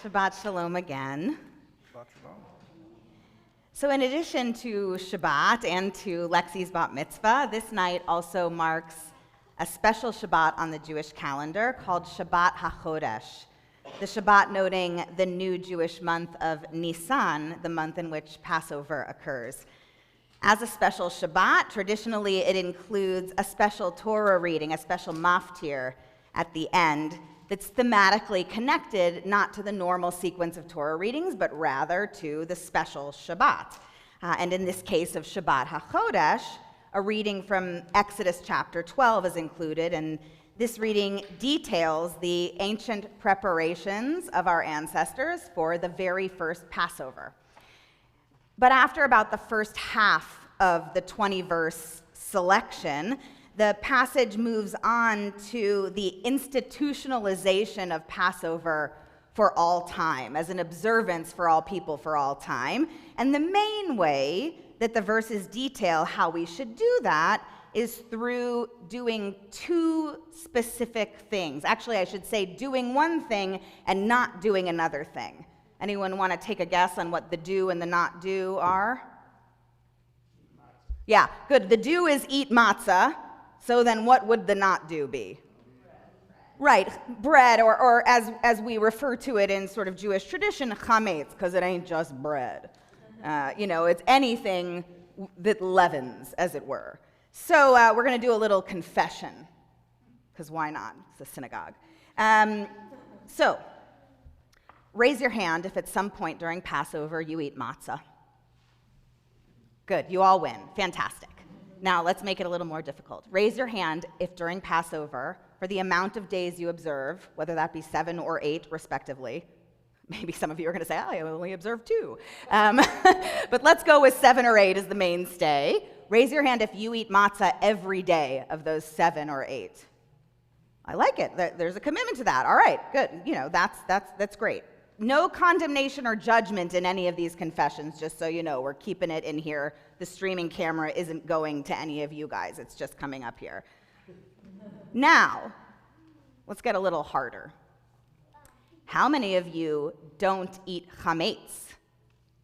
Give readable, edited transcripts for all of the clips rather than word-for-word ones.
Shabbat Shalom again. Shabbat Shalom. So in addition to Shabbat and to Lexi's Bat Mitzvah, this night also marks a special Shabbat on the Jewish calendar called Shabbat HaChodesh, the Shabbat noting the new Jewish month of Nisan, the month in which Passover occurs. As a special Shabbat, traditionally it includes a special Torah reading, a special maftir at the end that's thematically connected not to the normal sequence of Torah readings, but rather to the special Shabbat. And in this case of Shabbat HaChodesh, a reading from Exodus chapter 12 is included, and this reading details the ancient preparations of our ancestors for the very first Passover. But after about the first half of the 20-verse selection, the passage moves on to the institutionalization of Passover for all time, as an observance for all people for all time. And the main way that the verses detail how we should do that is through doing two specific things. Actually, I should say doing one thing and not doing another thing. Anyone want to take a guess on what the do and the not do are? Yeah, good. The do is eat matzah. So then what would the not do be? Right, bread, or as we refer to it in sort of Jewish tradition, chametz, because it ain't just bread. It's anything that leavens, as it were. So we're going to do a little confession, because why not? It's a synagogue. So raise your hand if at some point during Passover you eat matzah. Good, you all win. Fantastic. Now let's make it a little more difficult. Raise your hand if during Passover, for the amount of days you observe, whether that be 7 or 8 respectively, maybe some of you are going to say, I only observe 2. But let's go with 7 or 8 as the mainstay. Raise your hand if you eat matzah every day of those 7 or 8. I like it. There's a commitment to that. All right, good. That's great. No condemnation or judgment in any of these confessions, just so you know. We're keeping it in here. The streaming camera isn't going to any of you guys. It's just coming up here. Now, let's get a little harder. How many of you don't eat chametz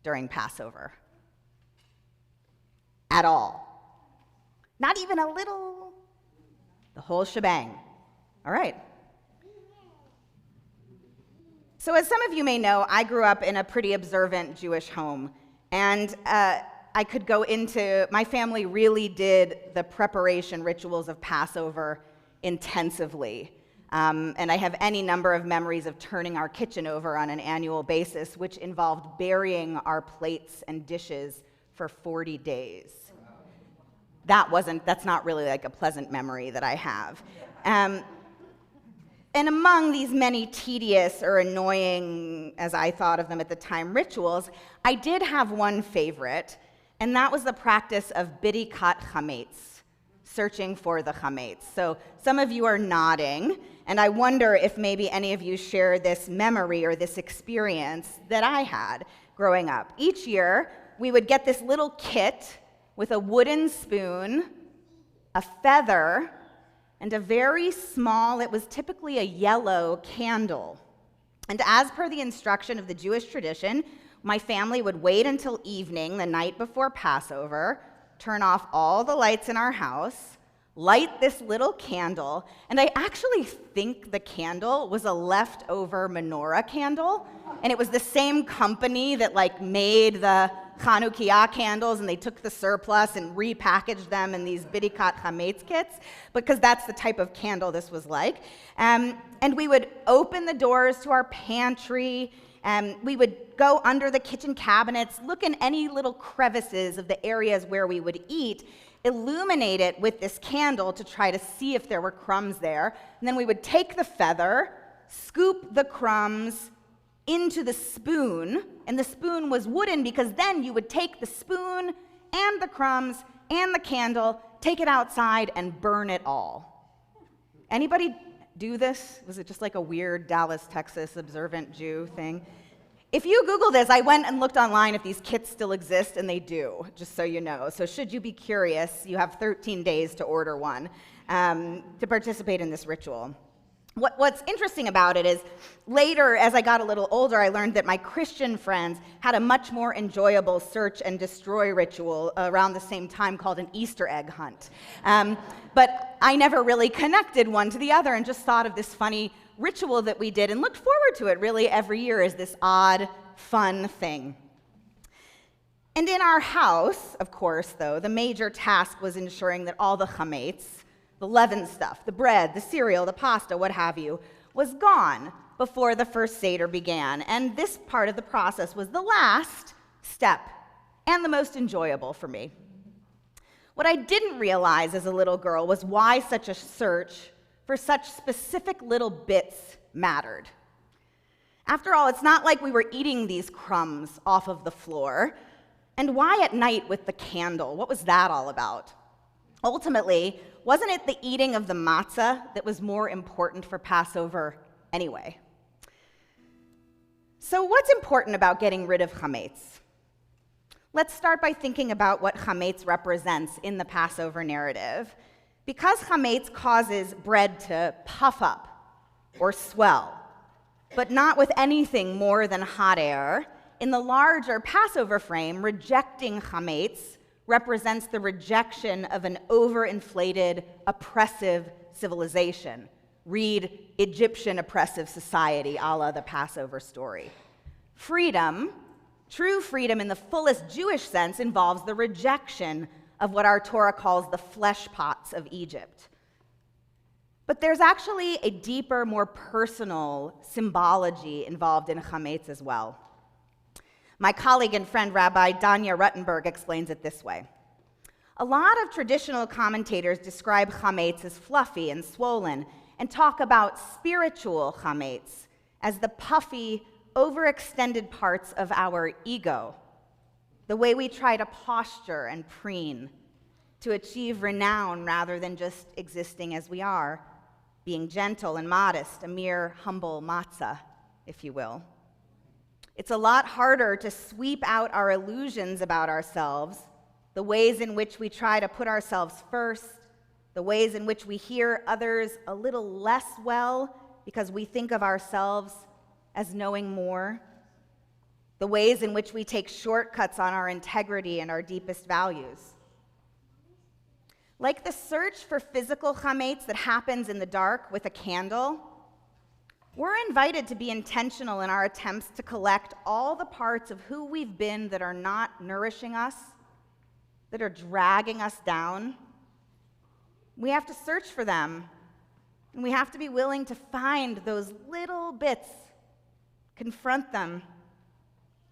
during Passover? At all? Not even a little? The whole shebang. All right. So as some of you may know, I grew up in a pretty observant Jewish home, and I could go into, my family really did the preparation rituals of Passover intensively. And I have any number of memories of turning our kitchen over on an annual basis, which involved burying our plates and dishes for 40 days. That's not really like a pleasant memory that I have. And among these many tedious or annoying, as I thought of them at the time, rituals, I did have one favorite, and that was the practice of bidikat chametz, searching for the chametz. So some of you are nodding, and I wonder if maybe any of you share this memory or this experience that I had growing up. Each year, we would get this little kit with a wooden spoon, a feather, and a very small, it was typically a yellow candle. And as per the instruction of the Jewish tradition, my family would wait until evening, the night before Passover, turn off all the lights in our house, light this little candle, and I actually think the candle was a leftover menorah candle, and it was the same company that made the Chanukiah candles, and they took the surplus and repackaged them in these bidikat chametz kits, because that's the type of candle this was like. And we would open the doors to our pantry, and we would go under the kitchen cabinets, look in any little crevices of the areas where we would eat, illuminate it with this candle to try to see if there were crumbs there, and then we would take the feather, scoop the crumbs into the spoon, and the spoon was wooden because then you would take the spoon and the crumbs and the candle, take it outside, and burn it all. Anybody do this? Was it just like a weird Dallas, Texas observant Jew thing? If you Google this, I went and looked online if these kits still exist, and they do, just so you know. So should you be curious, you have 13 days to order one to participate in this ritual. What's interesting about it is later, as I got a little older, I learned that my Christian friends had a much more enjoyable search and destroy ritual around the same time called an Easter egg hunt. But I never really connected one to the other and just thought of this funny ritual that we did and looked forward to it really every year as this odd, fun thing. And in our house, of course, though, the major task was ensuring that all the chametz, the leavened stuff, the bread, the cereal, the pasta, what have you, was gone before the first Seder began. And this part of the process was the last step and the most enjoyable for me. What I didn't realize as a little girl was why such a search for such specific little bits mattered. After all, it's not like we were eating these crumbs off of the floor. And why at night with the candle? What was that all about? Ultimately, wasn't it the eating of the matzah that was more important for Passover anyway? So what's important about getting rid of chametz? Let's start by thinking about what chametz represents in the Passover narrative. Because chametz causes bread to puff up or swell, but not with anything more than hot air, in the larger Passover frame, rejecting chametz represents the rejection of an overinflated, oppressive civilization. Read Egyptian oppressive society, a la the Passover story. Freedom, true freedom in the fullest Jewish sense, involves the rejection of what our Torah calls the flesh pots of Egypt. But there's actually a deeper, more personal symbology involved in chametz as well. My colleague and friend Rabbi Danya Ruttenberg explains it this way. A lot of traditional commentators describe chametz as fluffy and swollen and talk about spiritual chametz as the puffy, overextended parts of our ego, the way we try to posture and preen to achieve renown rather than just existing as we are, being gentle and modest, a mere humble matzah, if you will. It's a lot harder to sweep out our illusions about ourselves, the ways in which we try to put ourselves first, the ways in which we hear others a little less well because we think of ourselves as knowing more, the ways in which we take shortcuts on our integrity and our deepest values. Like the search for physical chametz that happens in the dark with a candle, we're invited to be intentional in our attempts to collect all the parts of who we've been that are not nourishing us, that are dragging us down. We have to search for them, and we have to be willing to find those little bits, confront them,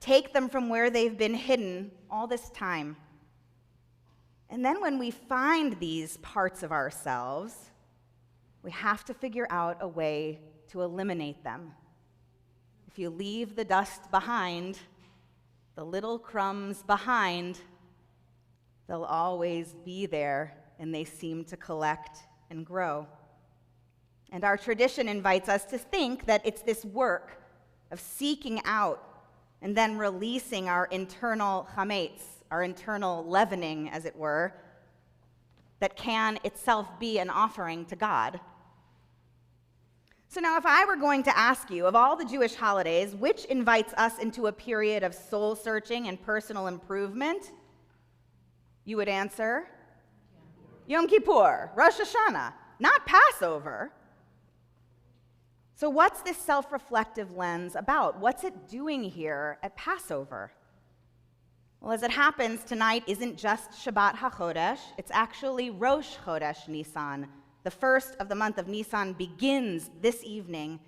take them from where they've been hidden all this time. And then when we find these parts of ourselves, we have to figure out a way to eliminate them. If you leave the dust behind, the little crumbs behind, they'll always be there, and they seem to collect and grow. And our tradition invites us to think that it's this work of seeking out and then releasing our internal chametz, our internal leavening, as it were, that can itself be an offering to God. So now, if I were going to ask you, of all the Jewish holidays, which invites us into a period of soul-searching and personal improvement, you would answer Yom Kippur, Rosh Hashanah, not Passover. So what's this self-reflective lens about? What's it doing here at Passover? Well, as it happens, tonight isn't just Shabbat HaChodesh, it's actually Rosh Chodesh Nisan. The first of the month of Nisan begins this evening,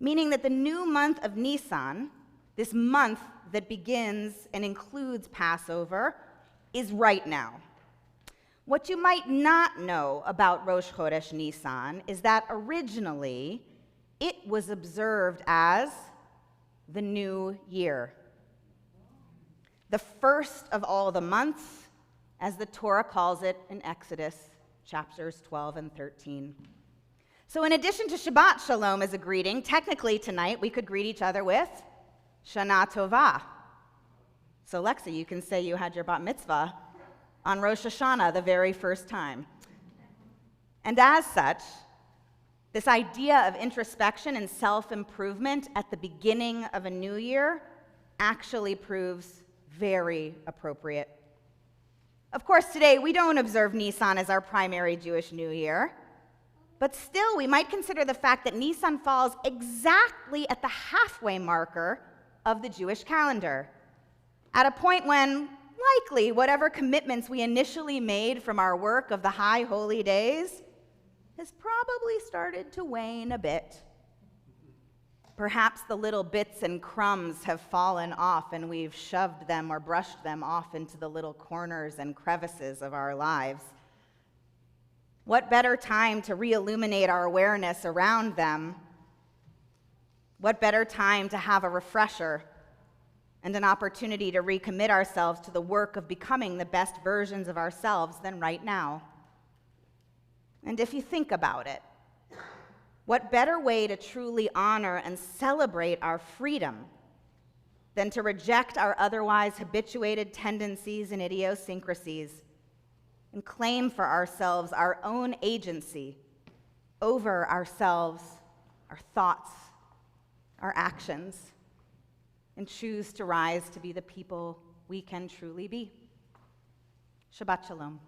meaning that the new month of Nisan, this month that begins and includes Passover, is right now. What you might not know about Rosh Chodesh Nisan is that originally it was observed as the new year, the first of all the months, as the Torah calls it in Exodus chapters 12 and 13. So in addition to Shabbat Shalom as a greeting, technically tonight we could greet each other with Shana Tova. So Lexi, you can say you had your bat mitzvah on Rosh Hashanah the very first time. And as such, This idea of introspection and self-improvement at the beginning of a new year actually proves very appropriate. Of course, today we don't observe Nisan as our primary Jewish New Year, but still we might consider the fact that Nisan falls exactly at the halfway marker of the Jewish calendar, at a point when likely whatever commitments we initially made from our work of the high holy days has probably started to wane a bit. Perhaps the little bits and crumbs have fallen off and we've shoved them or brushed them off into the little corners and crevices of our lives. What better time to re-illuminate our awareness around them? What better time to have a refresher and an opportunity to recommit ourselves to the work of becoming the best versions of ourselves than right now? And if you think about it, what better way to truly honor and celebrate our freedom than to reject our otherwise habituated tendencies and idiosyncrasies and claim for ourselves our own agency over ourselves, our thoughts, our actions, and choose to rise to be the people we can truly be? Shabbat Shalom.